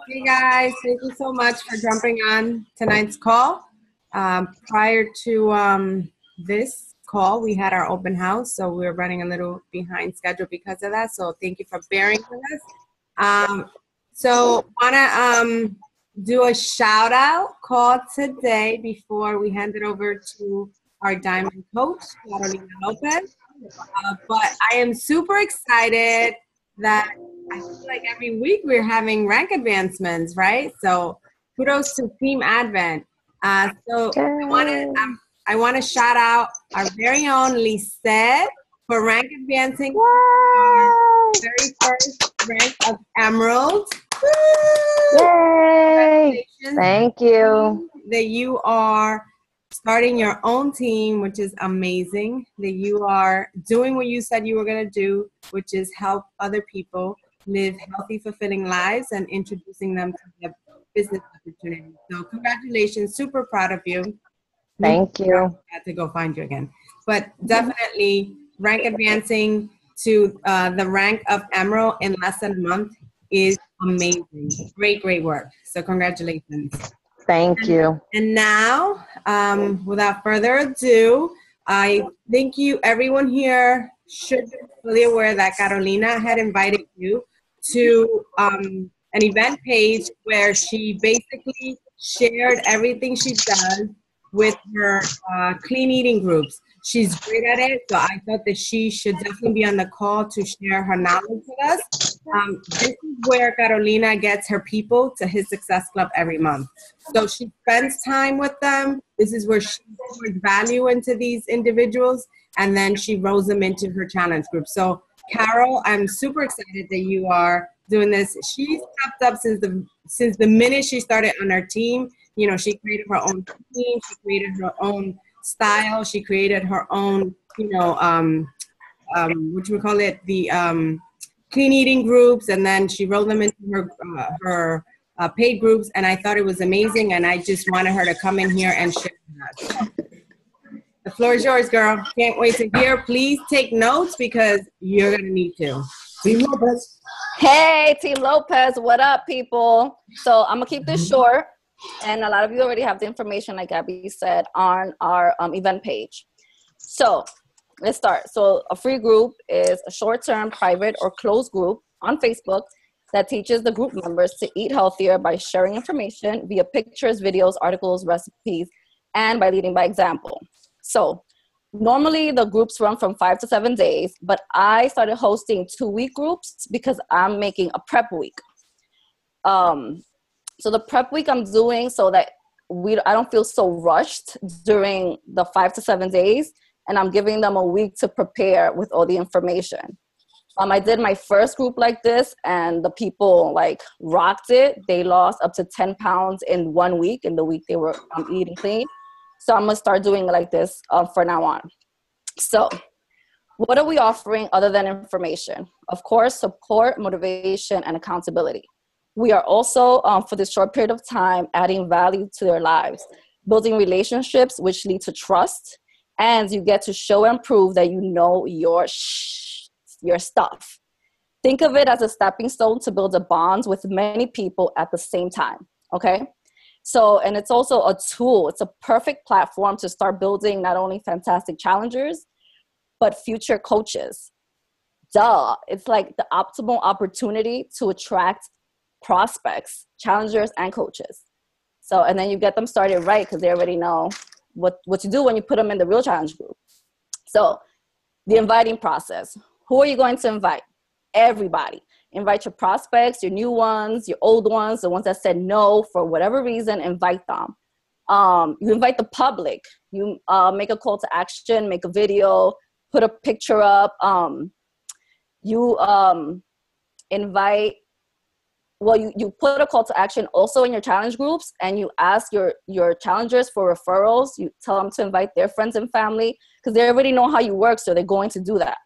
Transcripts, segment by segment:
Hey guys, thank you so much for jumping on tonight's call. Prior to this call, we had our open house, so we're running a little behind schedule because of that. So thank you for bearing with us. So wanna do a shout out call today before we hand it over to our diamond coach, Carolina Lopez. But I am super excited that I feel like every week we're having rank advancements, right? So kudos to Team Advent. So I want to shout out our very own Lisette for rank advancing our very first rank of Emerald. Yay! Thank you. That you are starting your own team, which is amazing. That you are doing what you said you were going to do, which is help other people live healthy, fulfilling lives and introducing them to the business opportunities. So congratulations, super proud of you. Thank you. I had to go find you again. But definitely rank advancing to the rank of Emerald in less than a month is amazing. Great, great work. So congratulations. Thank you. And now, without further ado, I think everyone here should be fully aware that Carolina had invited you to an event page where she basically shared everything she does with her clean eating groups. She's great at it, so I thought that she should definitely be on the call to share her knowledge with us. This is where Carolina gets her people to his Success Club every month. So she spends time with them. This is where she pours value into these individuals, and then she rolls them into her challenge group. So Carol, I'm super excited that you are doing this. She's stepped up since the minute she started on our team. You know, she created her own team. She created her own style. She created her own, what you call it, the clean eating groups, and then she rolled them into her paid groups. And I thought it was amazing, and I just wanted her to come in here and share with us. The floor is yours, girl. Can't wait to hear. Please take notes because you're gonna need to. Team Lopez. Hey, Team Lopez. What up, people? So I'm gonna keep this short. And a lot of you already have the information, like Gabby said, on our event page. So let's start. So a free group is a short-term private or closed group on Facebook that teaches the group members to eat healthier by sharing information via pictures, videos, articles, recipes, and by leading by example. So normally the groups run from 5 to 7 days, but I started hosting 2-week groups because I'm making a prep week. So the prep week I'm doing so that I don't feel so rushed during the 5 to 7 days, and I'm giving them a week to prepare with all the information. I did my first group like this, and the people rocked it. They lost up to 10 pounds in 1 week, in the week they were eating clean. So I'm gonna start doing like this for now on. So what are we offering other than information? Of course, support, motivation, and accountability. We are also, for this short period of time, adding value to their lives, building relationships which lead to trust, and you get to show and prove that you know your stuff. Think of it as a stepping stone to build a bond with many people at the same time, okay? So, and it's also a tool. It's a perfect platform to start building not only fantastic challengers, but future coaches. Duh, it's like the optimal opportunity to attract prospects, challengers, and coaches. So, and then you get them started right because they already know what to do when you put them in the real challenge group. So the inviting process. Who are you going to invite? Everybody. Invite your prospects, your new ones, your old ones, the ones that said no for whatever reason, invite them. You invite the public. You make a call to action, make a video, put a picture up. You invite, well, you put a call to action also in your challenge groups, and you ask your challengers for referrals. You tell them to invite their friends and family because they already know how you work, so they're going to do that.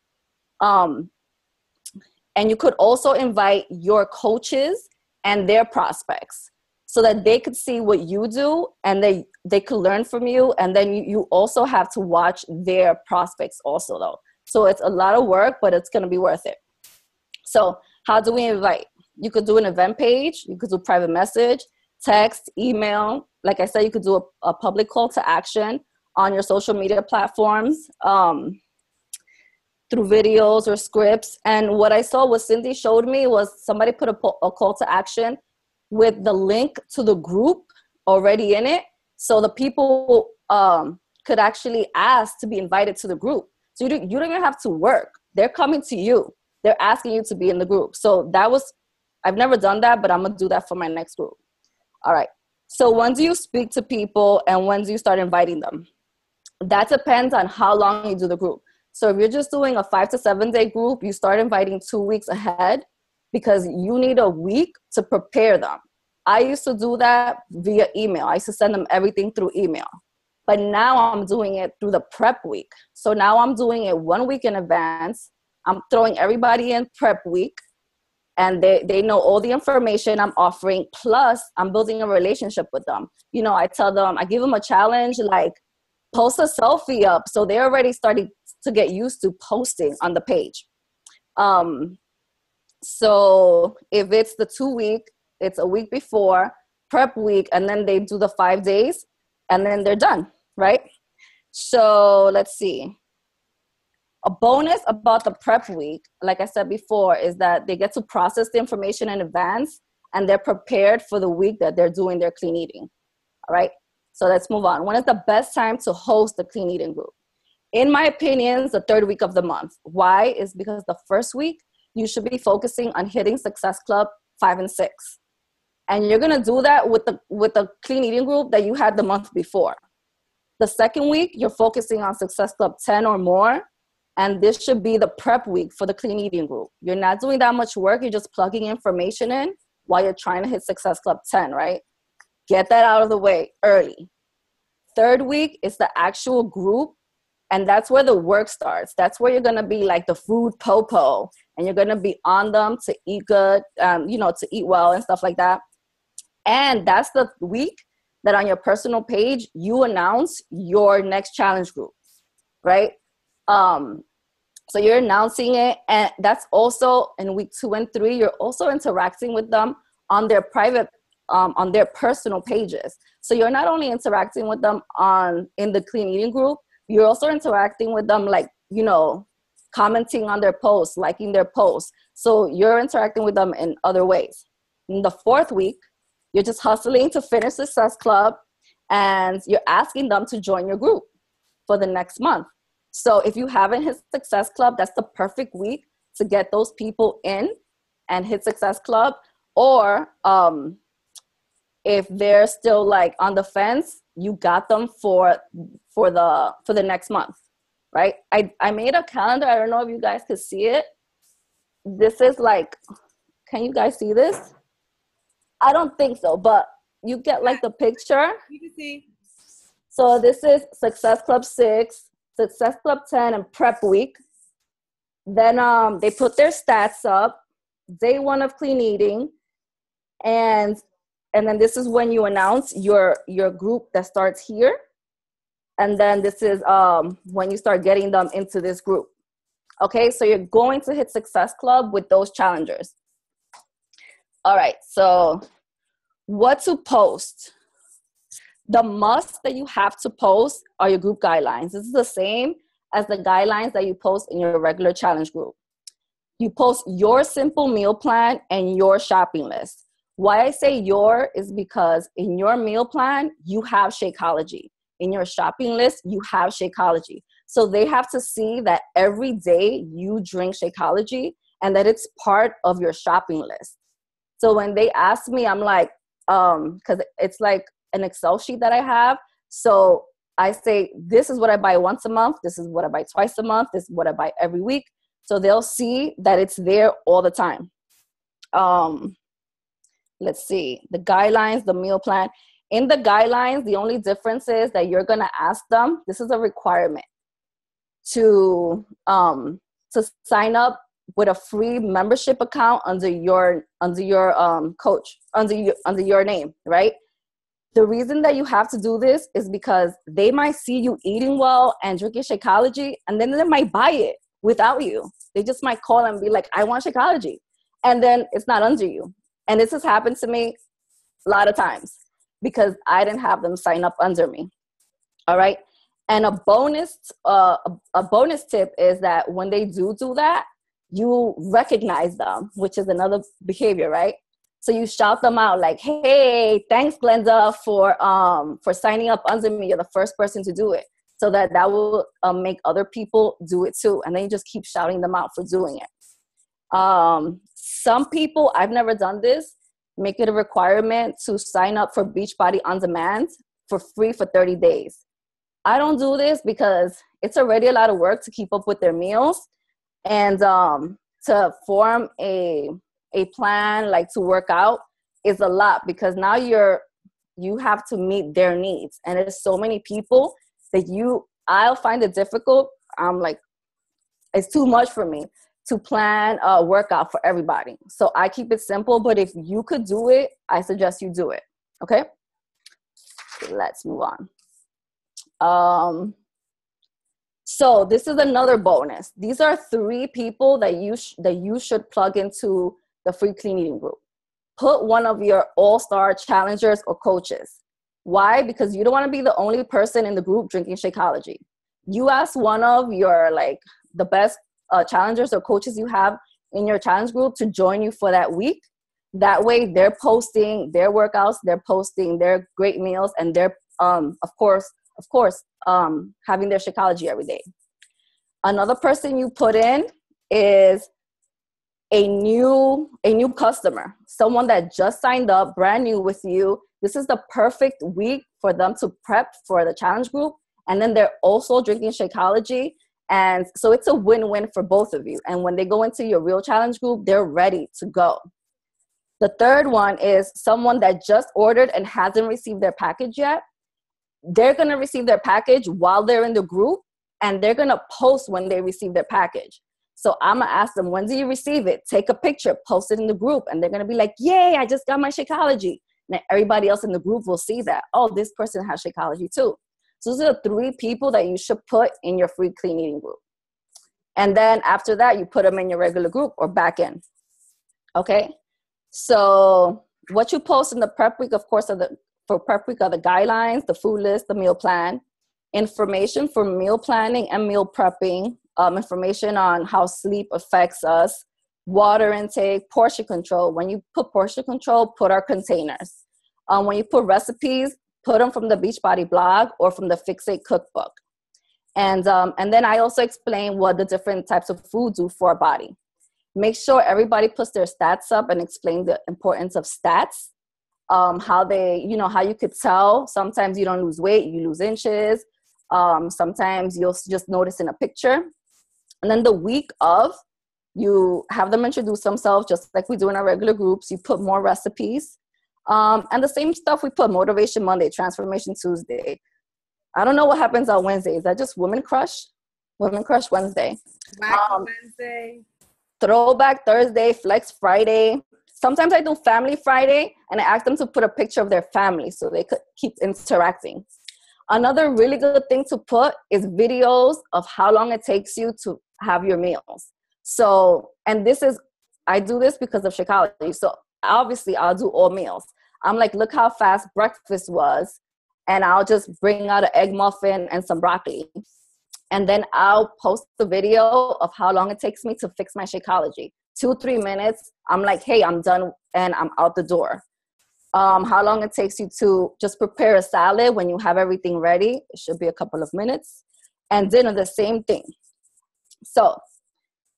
And you could also invite your coaches and their prospects so that they could see what you do and they could learn from you. And then you also have to watch their prospects also, though. So it's a lot of work, but it's going to be worth it. So how do we invite? You could do an event page. You could do private message, text, email. Like I said, you could do a public call to action on your social media platforms through videos or scripts. And what I saw, what Cindy showed me, was somebody put a call to action with the link to the group already in it. So the people could actually ask to be invited to the group. So you don't even have to work. They're coming to you. They're asking you to be in the group. So that was, I've never done that, but I'm going to do that for my next group. All right. So when do you speak to people and when do you start inviting them? That depends on how long you do the group. So if you're just doing a 5 to 7 day group, you start inviting 2 weeks ahead because you need a week to prepare them. I used to do that via email. I used to send them everything through email. But now I'm doing it through the prep week. So now I'm doing it 1 week in advance. I'm throwing everybody in prep week. And they know all the information I'm offering. Plus, I'm building a relationship with them. You know, I tell them, I give them a challenge, like post a selfie up. So they're already starting to get used to posting on the page. So if it's the 2 week, it's a week before, prep week, and then they do the 5 days, and then they're done, right? So let's see. A bonus about the prep week, like I said before, is that they get to process the information in advance and they're prepared for the week that they're doing their clean eating. All right. So let's move on. When is the best time to host the clean eating group? In my opinion, it's the 3rd week of the month. Why? Is because the first week, you should be focusing on hitting Success Club 5 and 6. And you're going to do that with the clean eating group that you had the month before. The second week, you're focusing on Success Club 10 or more. And this should be the prep week for the clean eating group. You're not doing that much work. You're just plugging information in while you're trying to hit Success Club 10, right? Get that out of the way early. 3rd week is the actual group. And that's where the work starts. That's where you're going to be like the food popo. And you're going to be on them to eat good, to eat well and stuff like that. And that's the week that on your personal page, you announce your next challenge group, right? So you're announcing it, and that's also in week 2 and 3, you're also interacting with them on their private, on their personal pages. So you're not only interacting with them in the clean eating group, you're also interacting with them, like, commenting on their posts, liking their posts. So you're interacting with them in other ways. In the 4th week, you're just hustling to finish Success Club, and you're asking them to join your group for the next month. So if you haven't hit Success Club, that's the perfect week to get those people in and hit Success Club. Or if they're still like on the fence, you got them for the next month, right? I made a calendar. I don't know if you guys could see it. This is like, can you guys see this? I don't think so, but you get like the picture. You can see. So this is Success Club 6. Success Club 10 and prep week. Then they put their stats up, day 1 of clean eating, and then this is when you announce your group that starts here, and then this is when you start getting them into this group. Okay, so you're going to hit Success Club with those challengers. All right, so what to post? The must that you have to post are your group guidelines. This is the same as the guidelines that you post in your regular challenge group. You post your simple meal plan and your shopping list. Why I say your is because in your meal plan, you have Shakeology. In your shopping list, you have Shakeology. So they have to see that every day you drink Shakeology and that it's part of your shopping list. So when they ask me, I'm like, because it's like an Excel sheet that I have. So I say, this is what I buy once a month. This is what I buy twice a month. This is what I buy every week. So they'll see that it's there all the time. Let's see, the guidelines, the meal plan. In the guidelines, the only difference is that you're gonna ask them, this is a requirement, to sign up with a free membership account under your coach, under your name, right? The reason that you have to do this is because they might see you eating well and drinking Shakeology, and then they might buy it without you. They just might call and be like, I want Shakeology. and then it's not under you. And this has happened to me a lot of times because I didn't have them sign up under me. All right. And a bonus tip is that when they do that, you recognize them, which is another behavior, right? So you shout them out like, hey, thanks, Glenda, for signing up under me. You're the first person to do it. So that will make other people do it too. And then you just keep shouting them out for doing it. Some people, I've never done this, make it a requirement to sign up for Beachbody On Demand for free for 30 days. I don't do this because it's already a lot of work to keep up with their meals, and to form a plan, like to work out, is a lot because now you have to meet their needs, and there's so many people that I'll find it difficult. I'm like, it's too much for me to plan a workout for everybody. So I keep it simple, but if you could do it, I suggest you do it. Okay, let's move on. So this is another bonus. These are 3 people that you should plug into the free clean eating group. Put one of your all-star challengers or coaches. Why? Because you don't want to be the only person in the group drinking Shakeology. You ask one of your the best challengers or coaches you have in your challenge group to join you for that week. That way they're posting their workouts, they're posting their great meals, and they're of course, having their Shakeology every day. Another person you put in is a new customer, someone that just signed up brand new with you. This is the perfect week for them to prep for the challenge group. And then they're also drinking Shakeology. And so it's a win-win for both of you. And when they go into your real challenge group, they're ready to go. The third one is someone that just ordered and hasn't received their package yet. They're going to receive their package while they're in the group, and they're going to post when they receive their package. So I'm going to ask them, when do you receive it? Take a picture, post it in the group, and they're going to be like, yay, I just got my Shakeology. And everybody else in the group will see that, oh, this person has Shakeology too. So those are the 3 people that you should put in your free clean eating group. And then after that, you put them in your regular group or back in. Okay? So what you post in the prep week, of course, for prep week are the guidelines, the food list, the meal plan, information for meal planning and meal prepping, information on how sleep affects us, water intake, portion control. When you put portion control, put our containers. When you put recipes, put them from the Beachbody blog or from the Fixate cookbook. And then I also explain what the different types of food do for our body. Make sure everybody puts their stats up and explain the importance of stats. How you could tell. Sometimes you don't lose weight, you lose inches. Sometimes you'll just notice in a picture. And then the week of, you have them introduce themselves just like we do in our regular groups. You put more recipes. And the same stuff we put: Motivation Monday, Transformation Tuesday. I don't know what happens on Wednesday. Is that just Women Crush? Women Crush Wednesday. Wednesday. Throwback Thursday, Flex Friday. Sometimes I do Family Friday, and I ask them to put a picture of their family so they could keep interacting. Another really good thing to put is videos of how long it takes you to have your meals. So, and I do this because of Shakeology. So obviously I'll do all meals. I'm like, look how fast breakfast was. And I'll just bring out an egg muffin and some broccoli. And then I'll post the video of how long it takes me to fix my Shakeology. 2-3 minutes. I'm like, hey, I'm done and I'm out the door. How long it takes you to just prepare a salad when you have everything ready. It should be a couple of minutes. And dinner, the same thing. So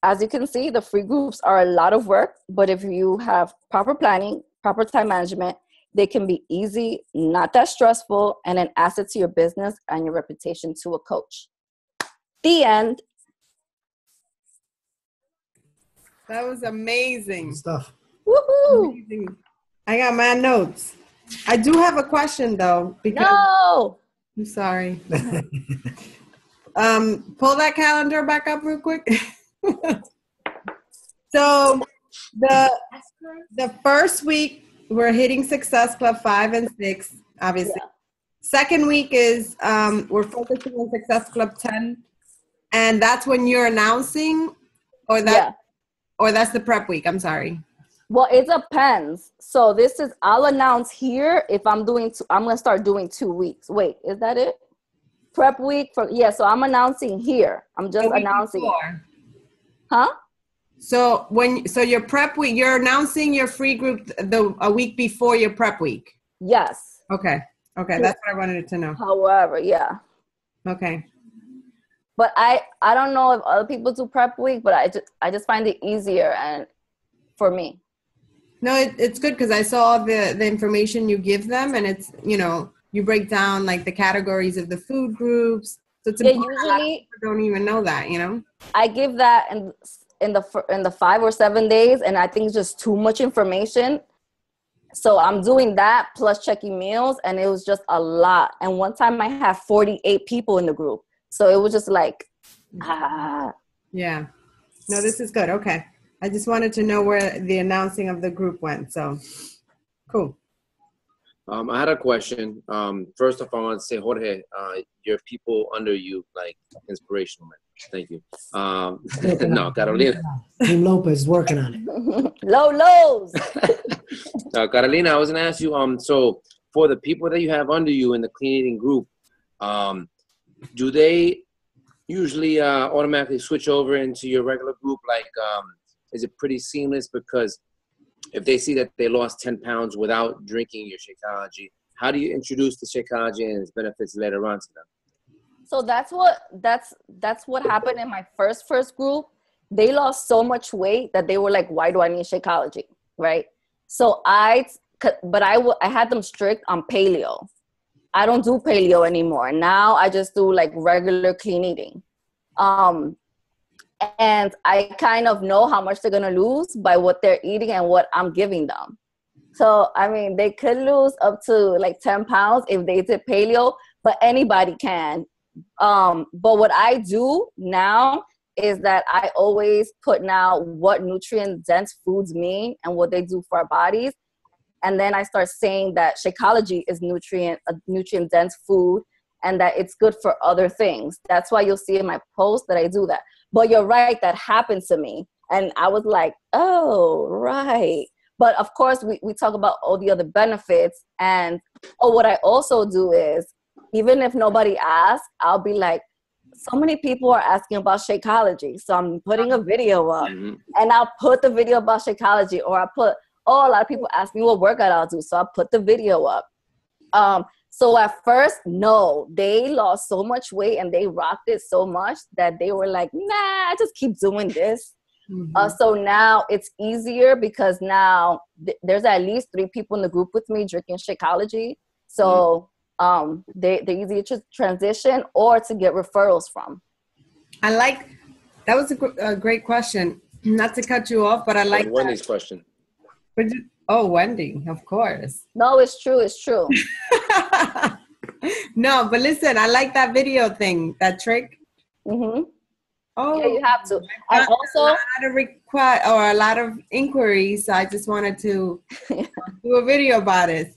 as you can see, the free groups are a lot of work, but if you have proper planning, proper time management, they can be easy, not that stressful, and an asset to your business and your reputation to a coach. The end. That was amazing. Good stuff. Woohoo! Amazing. I got my notes. I do have a question though, because No! I'm sorry. Pull that calendar back up real quick. So the first week we're hitting Success Club 5 and 6, obviously. Yeah. Second week is we're focusing on Success Club 10, and that's when you're announcing, or that's the prep week. I'm sorry. Well, it depends. So I'll announce here if I'm doing, I'm going to start doing 2 weeks. Wait, is that it? Prep week so I'm announcing here. I'm just announcing. Huh? So your prep week, you're announcing your free group a week before your prep week. Yes. Okay. That's what I wanted to know. However, yeah. Okay. But I don't know if other people do prep week, but I just find it easier and for me. No, it's good because I saw the information you give them, and it's, you break down like the categories of the food groups. So it's important. Usually People don't even know that, I give that in the 5 or 7 days, and I think it's just too much information. So I'm doing that plus checking meals, and it was just a lot. And one time I had 48 people in the group. So it was just like, Yeah. No, this is good. Okay. I just wanted to know where the announcing of the group went. So, cool. I had a question. First off, I want to say, Jorge, your people under you, like, inspirational, man. Thank you. No, Carolina. Team Lopez is working on it. Lows. Carolina, I was going to ask you, so for the people that you have under you in the clean eating group, do they usually automatically switch over into your regular group? Like, is it pretty seamless? Because if they see that they lost 10 pounds without drinking your Shakeology, how do you introduce the Shakeology and its benefits later on to them? So that's what happened in my first group. They lost so much weight that they were like, why do I need Shakeology, right? So I had them strict on paleo. I don't do paleo anymore. Now I just do like regular clean eating. And I kind of know how much they're going to lose by what they're eating and what I'm giving them. So, I mean, they could lose up to like 10 pounds if they did paleo, but anybody can. But what I do now is that I always put now what nutrient-dense foods mean and what they do for our bodies. And then I start saying that Shakeology is a nutrient-dense food and that it's good for other things. That's why you'll see in my post that I do that. But you're right, that happened to me. And I was like, oh, right. But of course, we talk about all the other benefits. And what I also do is, even if nobody asks, I'll be like, so many people are asking about Shakeology. So I'm putting a video up. And I'll put the video about Shakeology, or a lot of people ask me what workout I'll do. So I'll put the video up. So at first, no, they lost so much weight and they rocked it so much that they were like, nah, I just keep doing this. So now it's easier because now there's at least 3 people in the group with me drinking Shakeology. So they're easy to transition or to get referrals from. That was a great question. Not to cut you off, but I like Wendy's question. Oh, Wendy, of course. No, it's true. It's true. No, but listen, I like that video thing, that trick. Mm-hmm. Oh, yeah, you have to. And also, a lot of inquiries. So I just wanted to do a video about it.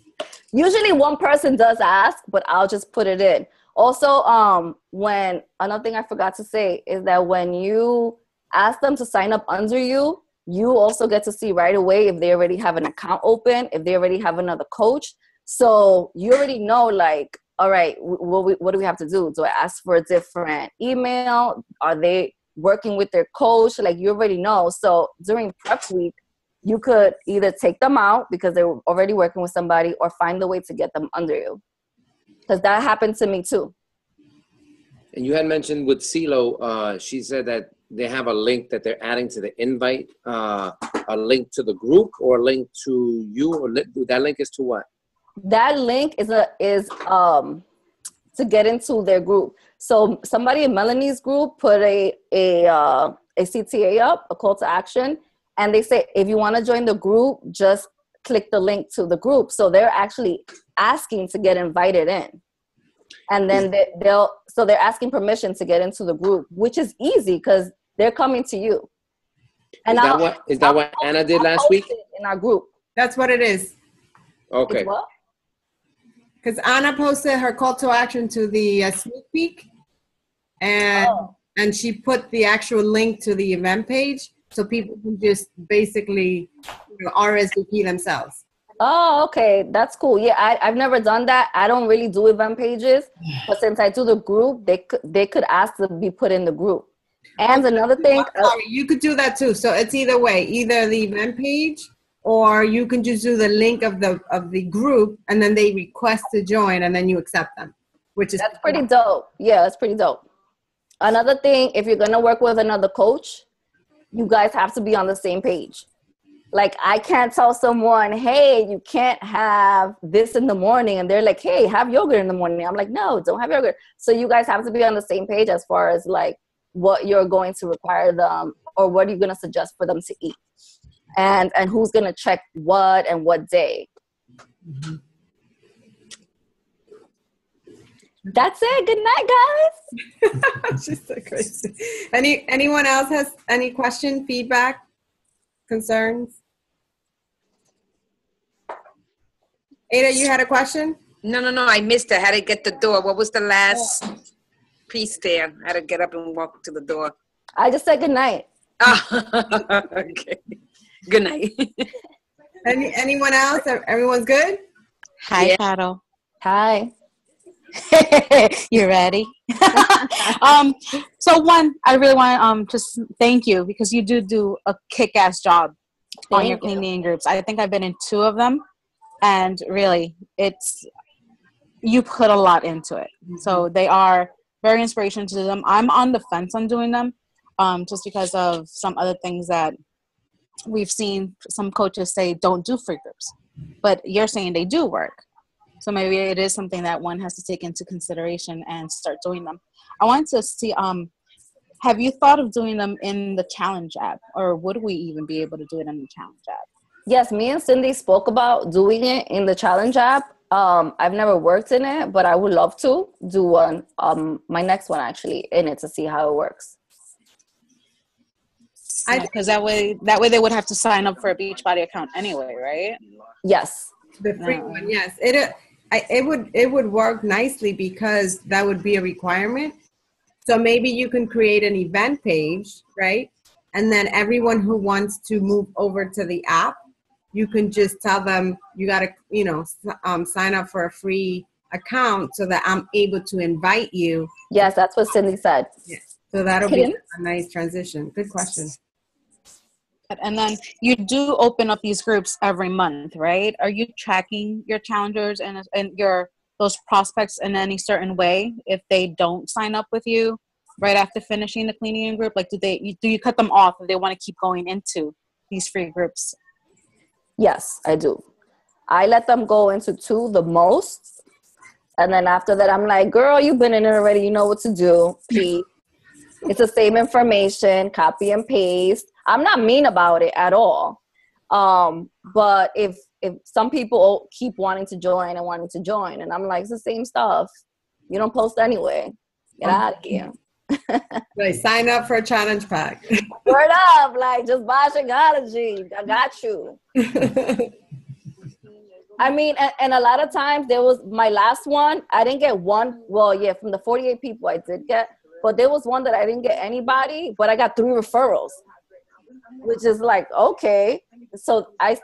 Usually one person does ask, but I'll just put it in. Also, when another thing I forgot to say is that when you ask them to sign up under you, you also get to see right away if they already have an account open, if they already have another coach. So you already know, like, all right, what do we have to do? Do I ask for a different email? Are they working with their coach? Like, you already know. So during prep week, you could either take them out because they're already working with somebody or find a way to get them under you. Because that happened to me too. And you had mentioned with CeeLo, she said that they have a link that they're adding to the invite, a link to the group or a link to you, or that link is to what? That link is to get into their group. So somebody in Melanie's group put a CTA up, a call to action, and they say, if you want to join the group, just click the link to the group. So they're actually asking to get invited in. And then they're asking permission to get into the group, which is easy because they're coming to you. And is that what Anna did last week? In our group. That's what it is. Okay. It's what? Because Anna posted her call to action to the sneak peek, and she put the actual link to the event page, so people can just basically RSVP themselves. Oh, okay. That's cool. Yeah, I've never done that. I don't really do event pages, but since I do the group, they could ask to be put in the group. And another thing, sorry, you could do that too. So it's either way, either the event page, or you can just do the link of the group, and then they request to join, and then you accept them, which is that's pretty dope. Yeah, that's pretty dope. Another thing, if you're gonna work with another coach, you guys have to be on the same page. Like, I can't tell someone, hey, you can't have this in the morning. And they're like, hey, have yogurt in the morning. I'm like, no, don't have yogurt. So you guys have to be on the same page as far as like what you're going to require them, or what you're going to suggest for them to eat. And who's going to check what and what day. Mm-hmm. That's it. Good night, guys. She's so crazy. Anyone else has any question, feedback, concerns? Ada, you had a question? No. I missed it. I had to get the door. What was the last piece there? I had to get up and walk to the door. I just said good night. Oh, okay. Good night. Anyone else? Everyone's good? Hi, yeah. Carol. Hi. You ready? So one, I really want to just thank you, because you do a kick-ass job on your cleaning groups. I think I've been in 2 of them, and really, you put a lot into it. Mm-hmm. So they are very inspirational to them. I'm on the fence on doing them, just because of some other things that we've seen some coaches say don't do free groups, but you're saying they do work. So maybe it is something that one has to take into consideration and start doing them. I wanted to see, have you thought of doing them in the Challenge app, or would we even be able to do it in the Challenge app? Yes, me and Cindy spoke about doing it in the Challenge app. I've never worked in it, but I would love to do one, my next one actually, in it to see how it works. Because that way they would have to sign up for a Beachbody account anyway, right? Yes. The free one, yes. It would work nicely, because that would be a requirement. So maybe you can create an event page, right? And then everyone who wants to move over to the app, you can just tell them you got to, sign up for a free account so that I'm able to invite you. Yes, that's what Cindy said. Yes. So that'll be a nice transition. Good question. And then you do open up these groups every month, right? Are you tracking your challengers and those prospects in any certain way if they don't sign up with you right after finishing the cleaning group? Like, do you cut them off if they want to keep going into these free groups? Yes, I do. I let them go into 2 the most. And then after that, I'm like, girl, you've been in it already. You know what to do. Peace. It's the same information, copy and paste. I'm not mean about it at all. But if some people keep wanting to join, and I'm like, it's the same stuff. You don't post anyway. Get out of here. Right, sign up for a challenge pack. Word up, like, just buy Shakeology. I got you. I mean, and a lot of times there was my last one. I didn't get one. Well, yeah, from the 48 people I did get, but there was one that I didn't get anybody, but I got 3 referrals, which is like, okay. So I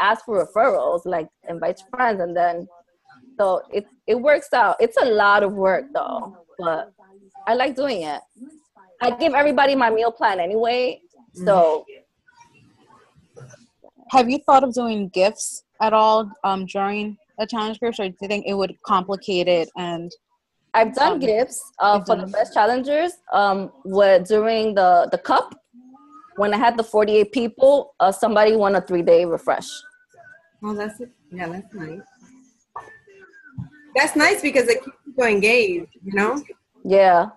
asked for referrals, like invite your friends, and then so it works out. It's a lot of work though, but I like doing it. I give everybody my meal plan anyway. So have you thought of doing gifts at all during a challenge group, or do you think it would complicate it? And I've done gifts for the best challengers during the cup. When I had the 48 people, somebody won a 3-day refresh. Oh, that's it. Yeah, that's nice. That's nice because it keeps people engaged, you know? Yeah.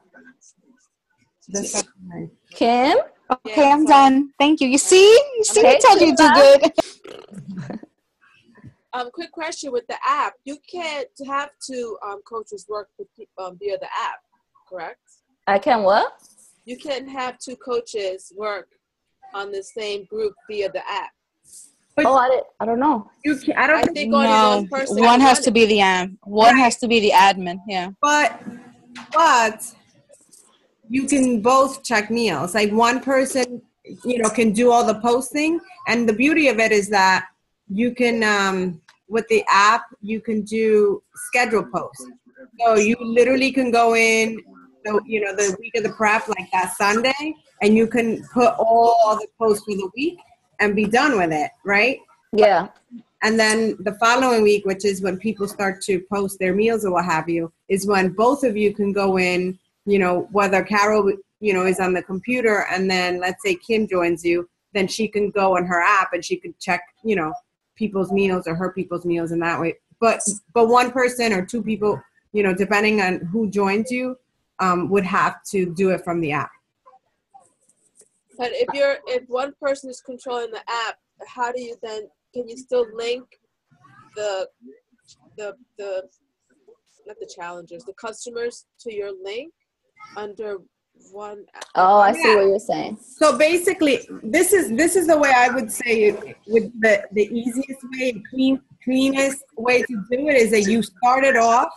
That's nice. Kim? Okay, I'm done. Thank you. You see? I told you do good. Quick question with the app. You can't have 2 coaches work via the app, correct? I can what? You can't have 2 coaches work on the same group via the app. I don't know. I think only one person. One has to be the one has to be the admin. Yeah. But you can both check meals. Like one person can do all the posting. And the beauty of it is that you can, with the app, you can do schedule posts. So you literally can go in, the week of the prep, like that Sunday, and you can put all the posts for the week and be done with it, right? Yeah. And then the following week, which is when people start to post their meals or what have you, is when both of you can go in, whether Carol, is on the computer, and then let's say Kim joins you, then she can go on her app and she can check, people's meals or her people's meals in that way. But one person or two people, depending on who joins you, would have to do it from the app. But if one person is controlling the app, how do you then, can you still link the not the challengers, the customers to your link under one app? Oh, I see what you're saying. So basically, this is the way I would say it, with the easiest way, cleanest way to do it is that you start it off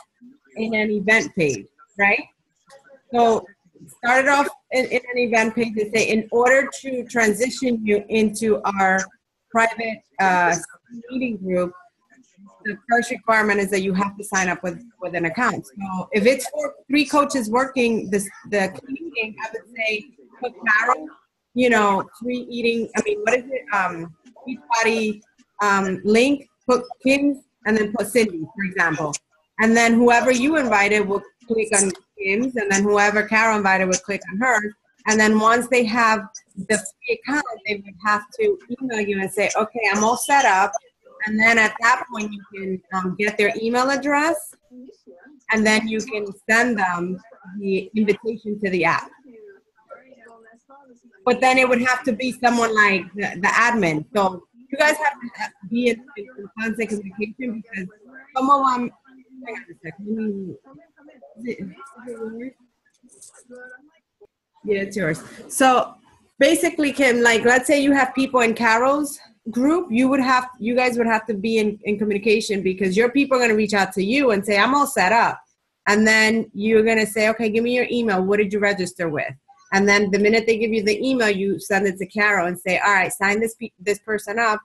in an event page, right? So start it off in an event page and say, in order to transition you into our private meeting group, the first requirement is that you have to sign up with an account. So if it's for 3 coaches working the meeting, I would say put Carol, free eating. I mean, what is it? Beachbody link. Put Kim's, and then put Cindy, for example. And then whoever you invited will click on Kim's, and then whoever Carol invited would click on hers. And then once they have the free account, they would have to email you and say, okay, I'm all set up. And then at that point, you can get their email address, and then you can send them the invitation to the app. But then it would have to be someone like the admin. So you guys have to be in constant communication, because some of them, hang on a second. Yeah, it's yours. So basically, Kim, like, let's say you have people in Carol's group, you guys would have to be in communication, because your people are going to reach out to you and say, I'm all set up. And then you're going to say, okay, give me your email. What did you register with? And then the minute they give you the email, you send it to Carol and say, all right, sign this person up,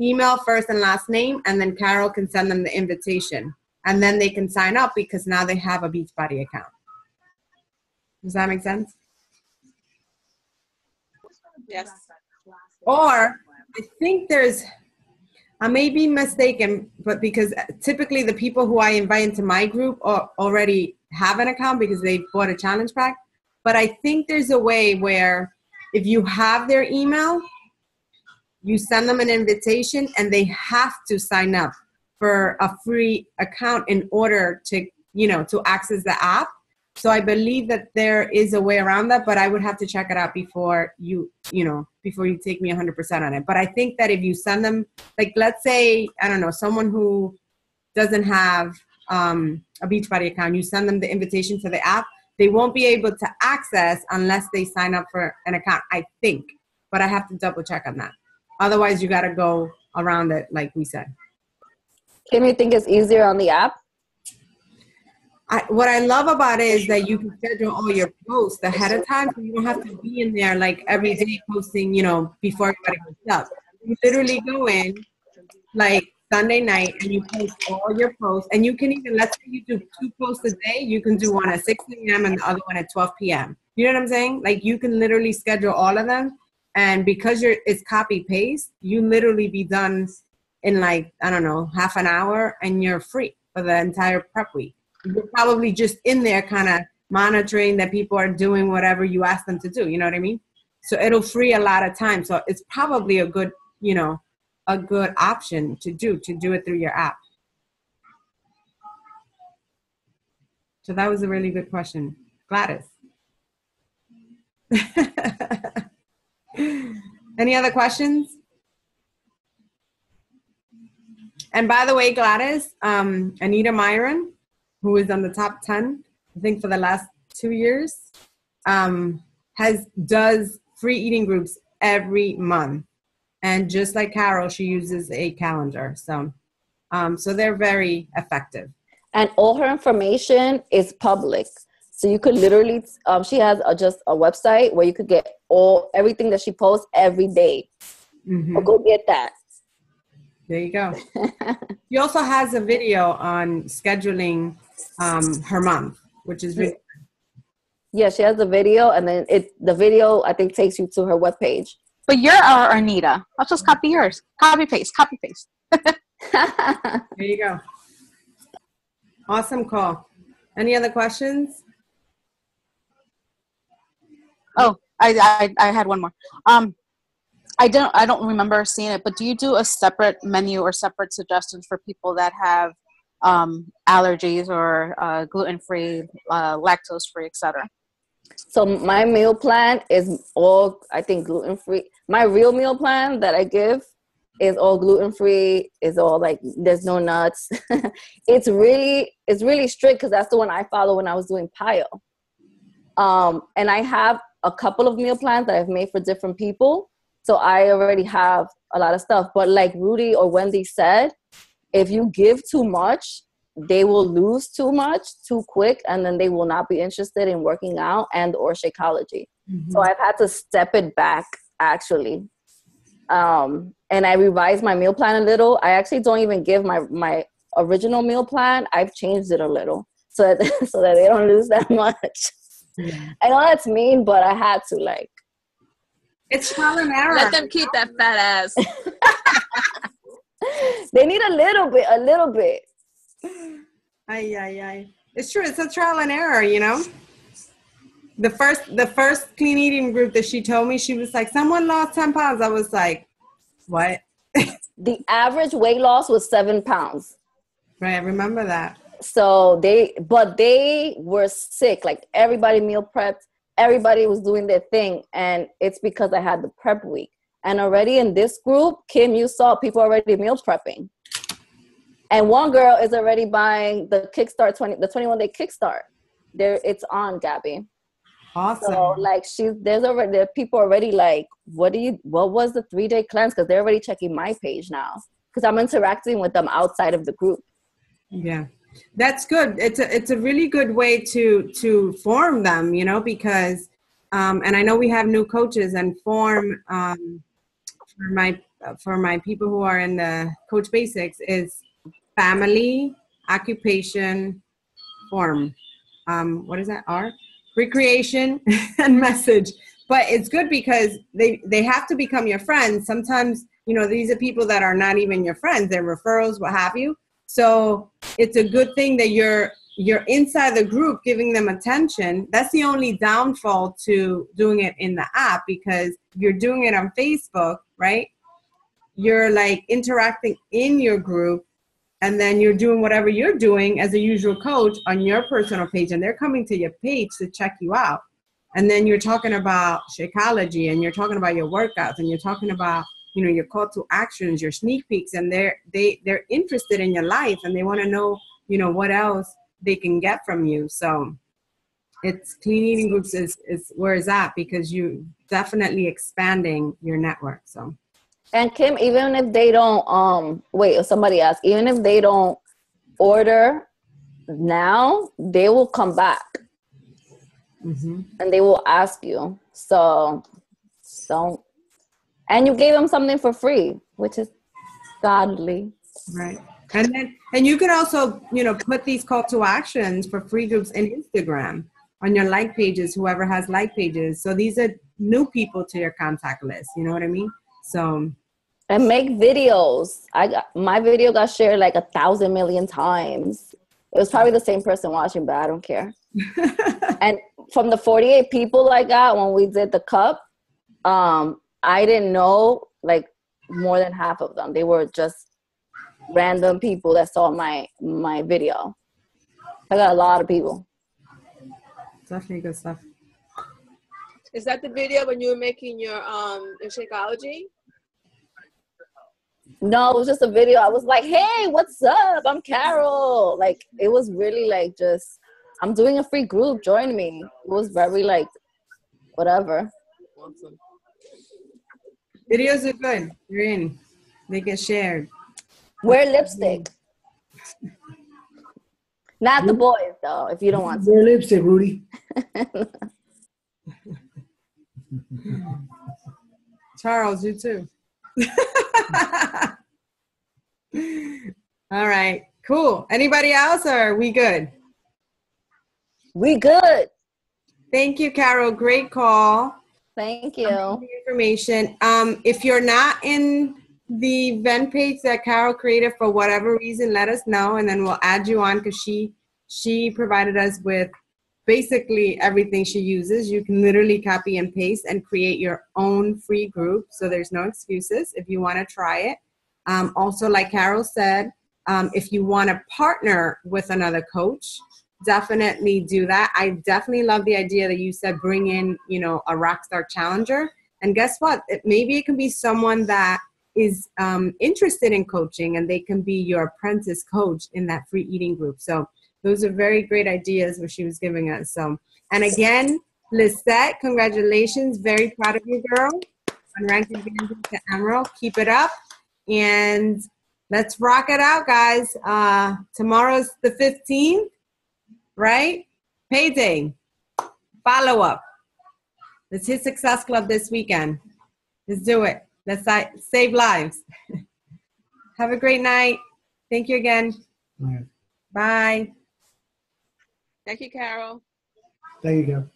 email first and last name, and then Carol can send them the invitation. And then they can sign up, because now they have a Beachbody account. Does that make sense? Yes. Or I think I may be mistaken, but because typically the people who I invite into my group already have an account because they bought a challenge pack. But I think there's a way where if you have their email, you send them an invitation and they have to sign up for a free account in order to, to access the app. So I believe that there is a way around that, but I would have to check it out before you take me 100% on it. But I think that if you send them, like, let's say, I don't know, someone who doesn't have a Beachbody account, you send them the invitation to the app, they won't be able to access unless they sign up for an account, I think. But I have to double check on that. Otherwise, you got to go around it, like we said. Can you think it's easier on the app? What I love about it is that you can schedule all your posts ahead of time, so you don't have to be in there like every day posting, before everybody goes up. You literally go in like Sunday night and you post all your posts, and you can even, let's say you do 2 posts a day, you can do one at 6 a.m. and the other one at 12 p.m. You know what I'm saying? Like, you can literally schedule all of them, and because it's copy paste, you literally be done in like, I don't know, half an hour, and you're free for the entire prep week. You're probably just in there kind of monitoring that people are doing whatever you ask them to do. You know what I mean? So it'll free a lot of time. So it's probably a good, a good option to do it through your app. So that was a really good question. Gladys. Any other questions? And by the way, Gladys, Anita Myron, who is on the top 10, I think for the last 2 years, does free eating groups every month. And just like Carol, she uses a calendar. So they're very effective. And all her information is public. So you could literally, she has just a website where you could get everything that she posts every day. So go get that. There you go. She also has a video on scheduling her month, which is really yeah, she has a video, and then the video I think takes you to her webpage. But you're our Arnita. I'll just copy yours. Copy paste. Copy paste. There you go. Awesome call. Any other questions? Oh, I had one more. I don't remember seeing it, but do you do a separate menu or separate suggestions for people that have allergies or gluten-free, lactose-free, etc.? So my meal plan is all, I think, gluten-free. My real meal plan that I give is all gluten-free, is all like, there's no nuts. It's really strict because that's the one I follow when I was doing PIO. And I have a couple of meal plans that I've made for different people. So I already have a lot of stuff. But like Rudy or Wendy said, if you give too much, they will lose too much too quick, and then they will not be interested in working out and or Shakeology. So I've had to step it back, actually. And I revised my meal plan a little. I actually don't even give my original meal plan. I've changed it a little so that, so that they don't lose that much. I know that's mean, but I had to, like. It's trial and error. Let them keep that fat ass. They need a little bit. Ay. It's true. It's a trial and error, you know? The first clean eating group that she told me, she was like, someone lost 10 pounds. I was like, what? The average weight loss was 7 pounds. Right, I remember that. So they were sick. Like everybody meal prepped. Everybody was doing their thing. And it's because I had the prep week. And already in this group, Kim, you saw people already meal prepping. And one girl is already buying the Kickstart the 21-day Kickstart. It's on, Gabby. Awesome. So like there are people already like, what was the 3-day cleanse? Because they're already checking my page now. Because I'm interacting with them outside of the group. Yeah. That's good. It's a really good way to form them, you know, because and I know we have new coaches, and form for my people who are in the Coach Basics is family, occupation, form. What is that? R? Recreation and message. But it's good because they have to become your friends. Sometimes, you know, these are people that are not even your friends. They're referrals, what have you. So it's a good thing that you're inside the group giving them attention. That's the only downfall to doing it in the app, because you're doing it on Facebook, right? You're like interacting in your group, and then you're doing whatever you're doing as a usual coach on your personal page, and they're coming to your page to check you out. And then you're talking about Shakeology, and you're talking about your workouts, and you're talking about, you know, your call to actions, your sneak peeks, and they're interested in your life, and they want to know, you know, what else they can get from you. So it's Clean Eating Groups is where it's at, because you definitely expanding your network. So. And Kim, even if they don't, somebody asked, even if they don't order now, they will come back. And they will ask you. So don't. And you gave them something for free, which is godly. Right. And you can also, you know, put these call to actions for free groups in Instagram on your like pages, whoever has like pages. So these are new people to your contact list. You know what I mean? So. And make videos. My video got shared like 1,000 million times. It was probably the same person watching, but I don't care. And from the 48 people I got when we did the cup, I didn't know like more than half of them. They were just random people that saw my video. I got a lot of people. Definitely good stuff. Is that the video when you were making your Shakeology? No, it was just a video. I was like, hey, what's up? I'm Carol. Like, it was really like just, I'm doing a free group. Join me. It was very like, whatever. Awesome. Videos are good. You're in. They get shared. Wear lipstick. Not the boys, though, if you don't want to. Wear lipstick, Rudy. Charles, you too. All right, cool. Anybody else, or are we good? We good. Thank you, Carol. Great call. Thank you. The information. If you're not in the event page that Carol created for whatever reason, let us know, and then we'll add you on, because she provided us with basically everything she uses. You can literally copy and paste and create your own free group, so there's no excuses if you want to try it. Also, like Carol said, if you want to partner with another coach, definitely do that. I definitely love the idea that you said bring in, a Rockstar Challenger. And guess what? Maybe it can be someone that is interested in coaching, and they can be your apprentice coach in that free eating group. So those are very great ideas what she was giving us. So, and again, Lisette, congratulations. Very proud of you, girl, on ranking to Emerald. Keep it up. And let's rock it out, guys. Tomorrow's the 15th, right? Payday. Follow up. Let's hit Success Club this weekend. Let's do it. Let's save lives. Have a great night. Thank you again. All right. Bye. Thank you, Carol. There you go.